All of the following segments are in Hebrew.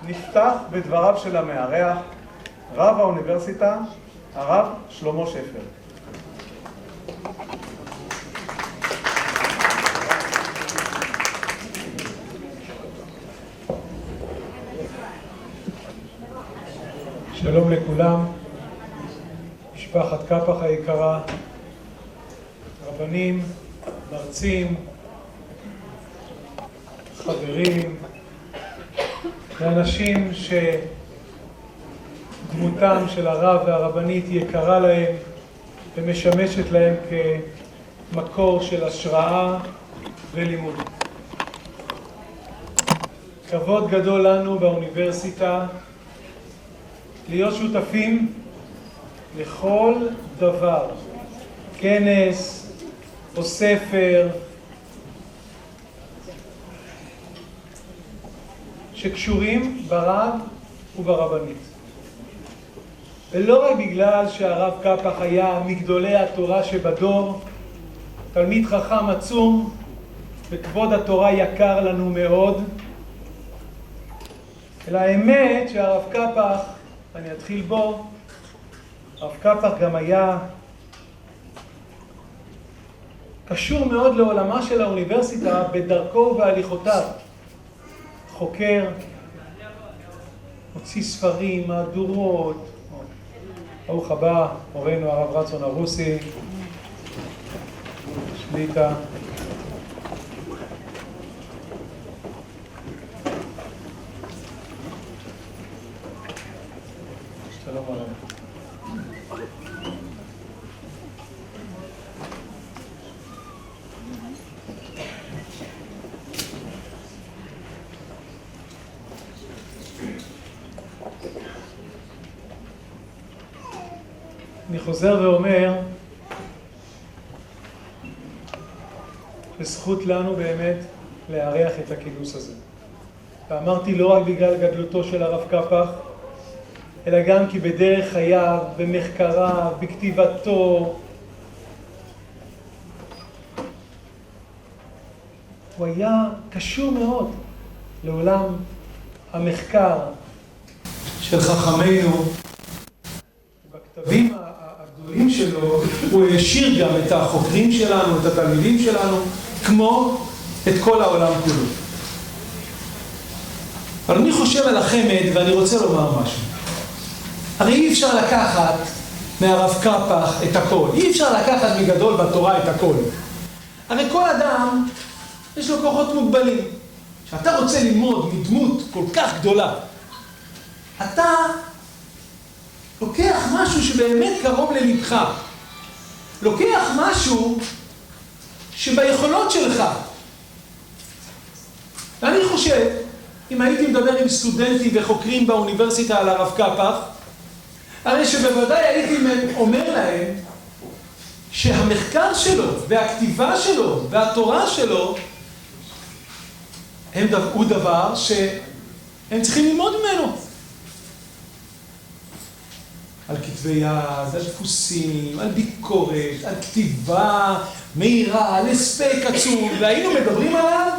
נפתח בדבריו של המארח, רב האוניברסיטה, הרב שלמה שפר. שלום לכולם, משפחת קפח היקרה, רבנים, מרצים, חברים, ואנשים שדמותם של הרב והרבנית יקרה להם ומשמשת להם כמקור של השראה ולימוד. כבוד גדול לנו באוניברסיטה להיות שותפים לכל דבר, כנס או ספר שקשורים ברב וברבנית. ולא רק בגלל שהרב קפח היה מגדולי התורה שבדור, תלמיד חכם עצום, וכבוד התורה יקר לנו מאוד, אלא האמת שהרב קפח, אני אתחיל בו, הרב קפח גם היה קשור מאוד לעולמה של האוניברסיטה בדרכו ובהליכותיו. חוקר, הוציא ספרים, מהדורות. ברוך הבא, מורנו הרב רצון הרוסי, שליטה. שלום עליו. אני חוזר ואומר שזכות לנו באמת לארח את הכינוס הזה. ואמרתי לא רק בגלל גדלותו של הרב קפח, אלא גם כי בדרך חייו, במחקריו, בכתיבתו, הוא היה קשור מאוד לעולם המחקר של חכמינו. בכתבים הגדולים שלו הוא העשיר גם את החוקרים שלנו, את התלמידים שלנו, כמו את כל העולם כולו. אבל אני חושב על החמד ואני רוצה לומר משהו. הרי אי אפשר לקחת מהרב קפח את הכל. אי אפשר לקחת מגדול בתורה את הכל. הרי כל אדם יש לו כוחות מוגבלים. כשאתה רוצה ללמוד מדמות כל כך גדולה, אתה לוקח משהו שבאמת קרוב ללבך. לוקח משהו שביכולות שלך. ואני חושב, אם הייתי מדבר עם סטודנטים וחוקרים באוניברסיטה על הרב קפח, הרי שבוודאי הייתי אומר להם שהמחקר שלו והכתיבה שלו והתורה שלו הוא דבר שהם צריכים ללמוד ממנו. על כתבי יד, על דפוסים, על ביקורת, על כתיבה מהירה, על הספק עצום, והיינו מדברים עליו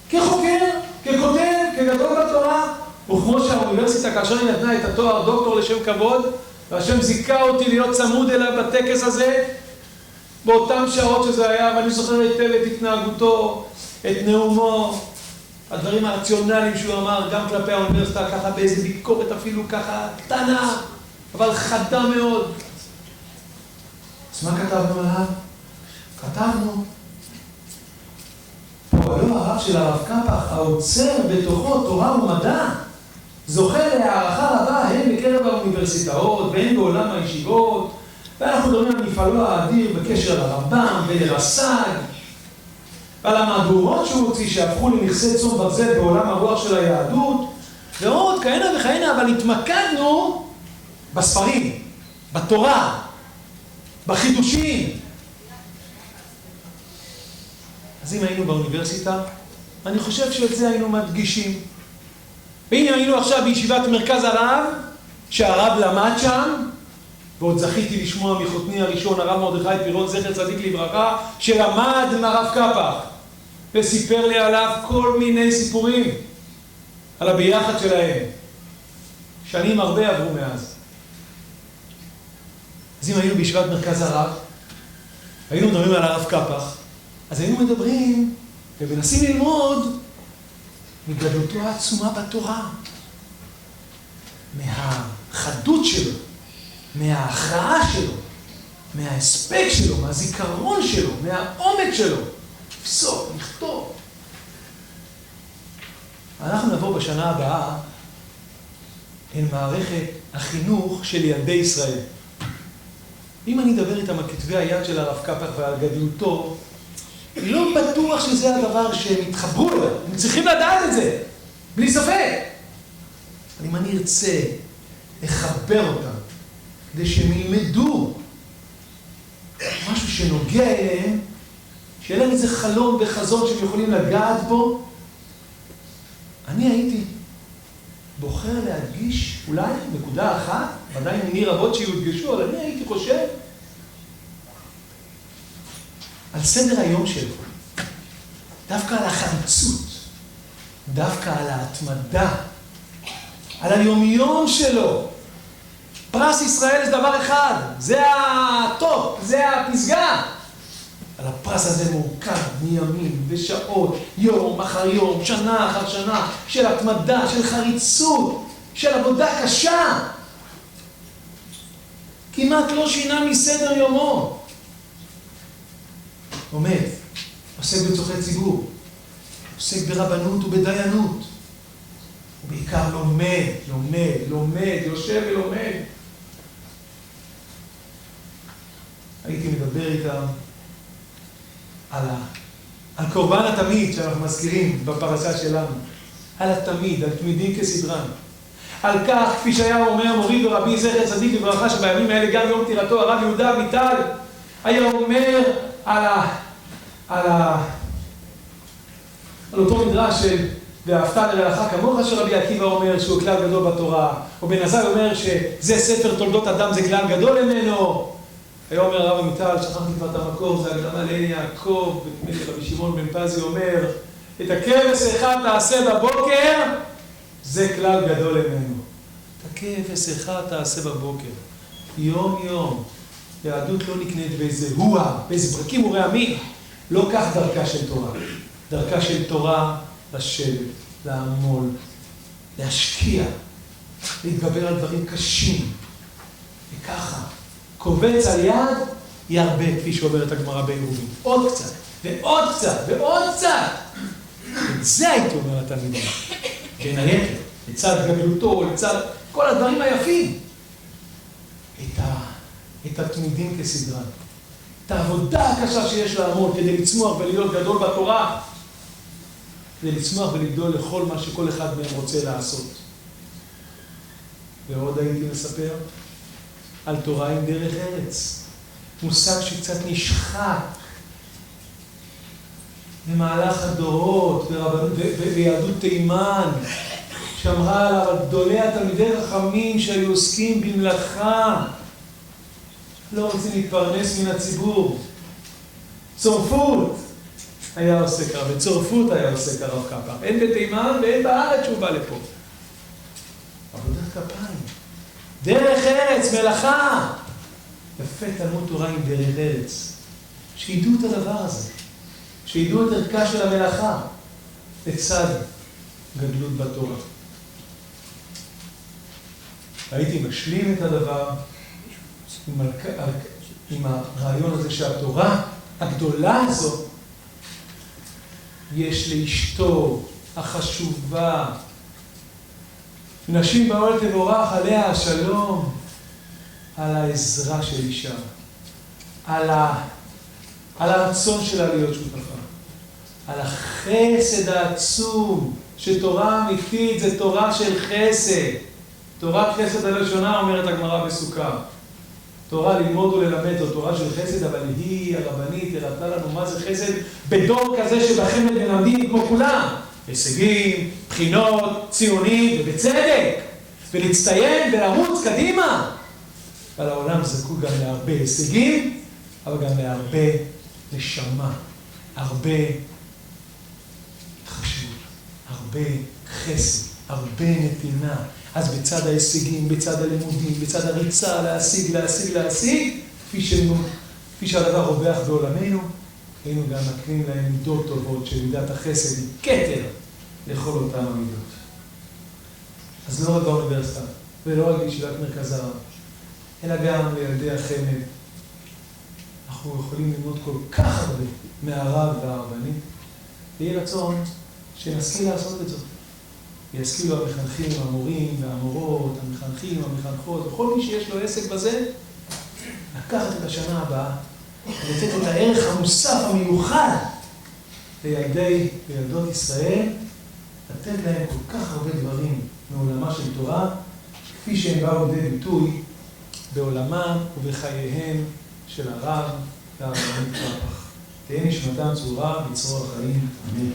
כחוקר, ככותב, כגדול בתורה. וכמו שהאוניברסיטה, כאשר היא נתנה את התואר דוקטור לשם כבוד, והשם זיכה אותי להיות צמוד אליו בטקס הזה, באותם שעות שזה היה, ואני זוכר היטב את התנהגותו, את נאומו, הדברים הרציונליים שהוא אמר, גם כלפי האוניברסיטה, ככה באיזה ביקורת אפילו ככה קטנה, אבל חדה מאוד. אז מה כתבנו עליו? כתבנו, פועלו הרב של הרב קפח, האוצר בתוכו תורה ומדע, זוכה להערכה רבה הן בקרב האוניברסיטאות והן בעולם הישיבות, ואנחנו מדברים על מפעלו האדיר בקשר לרמב"ם ולרס"ג, ועל המהדורות שהוא הוציא שהפכו למכסה צאן ברזל בעולם הרוח של היהדות, ועוד כהנה וכהנה, אבל התמקדנו בספרים, בתורה, בחידושים. אז אם היינו באוניברסיטה, אני חושב שאת זה היינו מדגישים. והנה היינו עכשיו בישיבת מרכז הרב, שהרב למד שם, ועוד זכיתי לשמוע מחותני הראשון, הרב מרדכי פירון, זכר צדיק לברכה, שלמד מהרב קפח, וסיפר לי עליו כל מיני סיפורים, על הביחד שלהם. שנים הרבה עברו מאז. אז אם היינו בישיבת מרכז הרב, היינו מדברים על הרב קפח, אז היינו מדברים ומנסים ללמוד מגדלותו העצומה בתורה, מהחדות שלו, מההכרעה שלו, מההספק שלו, מהזיכרון שלו, מהעומק שלו. לפסוק, לכתוב. אנחנו נבוא בשנה הבאה אל מערכת החינוך של ילדי ישראל. אם אני אדבר איתם על כתבי היד של הרב קפח ועל גדלותו, לא בטוח שזה הדבר שהם יתחברו אליו. הם צריכים לדעת את זה, בלי ספק. אבל אם אני ארצה לחבר אותם, כדי שהם ילמדו משהו שנוגע אליהם, שיהיה להם איזה חלום וחזון שהם יכולים לגעת בו, אני הייתי בוחר להדגיש אולי נקודה אחת, ודאי מיני רבות שיודגשו, אבל אני הייתי חושב על סדר היום שלו, דווקא על החריצות, דווקא על ההתמדה, על היומיום שלו. פרס ישראל זה דבר אחד, זה הטופ, זה הפסגה. על הפרס הזה מורכב מימים ושעות, יום אחר יום, שנה אחר שנה, של התמדה, של חריצות, של עבודה קשה. כמעט לא שינה מסדר יומו. עומד, עוסק בצורכי ציבור, עוסק ברבנות ובדיינות. ובעיקר לומד, יושב ולומד. הייתי מדבר איתם על קורבן התמיד שאנחנו מזכירים בפרשה שלנו. על התמיד, על תמידים כסדרן. על כך, כפי שהיה אומר מורי ורבי זכר צדיק לברכה, שבימים האלה גם יום פטירתו הרב יהודה אביטל היה אומר על אותו מדרש של ואהבת לרעך כמוך, שרבי עקיבא אומר שהוא כלל גדול בתורה, או בן עזאי אומר שזה ספר תולדות אדם, זה כלל גדול ממנו. היה אומר הרב אמיטל, שכחתי כבר את המקור, זה הקדמה לעין יעקב, רבי שמעון בן פזי אומר, את הכבש אחד תעשה בבוקר, זה כלל גדול ממנו. את הכבש אחד תעשה בבוקר, יום יום. יהדות לא נקנית באיזה הואה, באיזה ברקים ורעמים. לא כך דרכה של תורה. דרכה של תורה לשבת, לעמול, להשקיע, להתגבר על דברים קשים. וככה, קובץ על יד, ירבה, כפי שאומרת הגמרא בעירובין. עוד קצת, ועוד קצת, ועוד קצת. את זה הייתי אומר לתלמידים. בין היתר, לצד גדלותו, לצד כל הדברים היפים. את התמידים כסדרן. את העבודה הקשה שיש לעמוד כדי לצמוח ולהיות גדול בתורה. כדי לצמוח ולגדול לכל מה שכל אחד מהם רוצה לעשות. ועוד הייתי מספר על תורה עם דרך ארץ. מושג שקצת נשחק במהלך הדורות ביהדות תימן, שאמרה עליו על גדולי התלמידי חכמים שהיו עוסקים במלאכה, לא רוצים להתפרנס מן הציבור. צורפות היה עוסק הרב, וצורפות היה עוסק הרב קפח. אין בתימן ואין בארץ שהוא בא לפה. עבודת כפיים. דרך ארץ, מלאכה. יפה תלמוד תורה עם דרך ארץ. שידעו את הדבר הזה. שידעו את ערכה של המלאכה. לצד גדלות בתורה. הייתי משלים את הדבר עם הרעיון הזה שהתורה הגדולה הזאת יש לאשתו החשובה, נשים באוהל תבורך עליה השלום, על העזרה של אישה, על הרצון שלה להיות שותפה, על החסד העצום, שתורה אמיתית זה תורה של חסד. תורת חסד הראשונה אומרת הגמרא בסוכה. תורה ללמוד וללמד זו תורה של חסד, אבל היא הרבנית הראתה לנו מה זה חסד בדור כזה שבחמד מלמדים כמו כולם. הישגים, בחינות, ציונים ובצדק, ולהצטיין ולרוץ קדימה. אבל העולם זקוק גם להרבה הישגים, אבל גם להרבה נשמה, הרבה התחשבות, הרבה חסד, הרבה נתינה, אז בצד ההישגים, בצד הלימודים, בצד הריצה, להשיג, כפי שהדבר רווח בעולמנו, היינו גם מקנים להם מידות טובות, שמידת החסד היא כתר לכל אותם המידות. אז לא רק באוניברסיטה, ולא רק בישיבת מרכז הרב, אלא גם לילדי החמ"ד. אנחנו יכולים ללמוד כל כך הרבה מהרב והרבנית, ויהיה רצון שנשכיל לעשות את זאת. וישכילו המחנכים, המורים והמורות, המחנכים, המחנכות, וכל מי שיש לו עסק בזה, לקחת את השנה הבאה, ולתת את הערך המוסף המיוחד לילדי וילדות ישראל, לתת להם כל כך הרבה דברים מעולמה של תורה, כפי שהם באו לידי ביטוי בעולמם ובחייהם של הרב והרבנית קרפ"ח. תהא נשמתם צרורה בצרור החיים. אמן.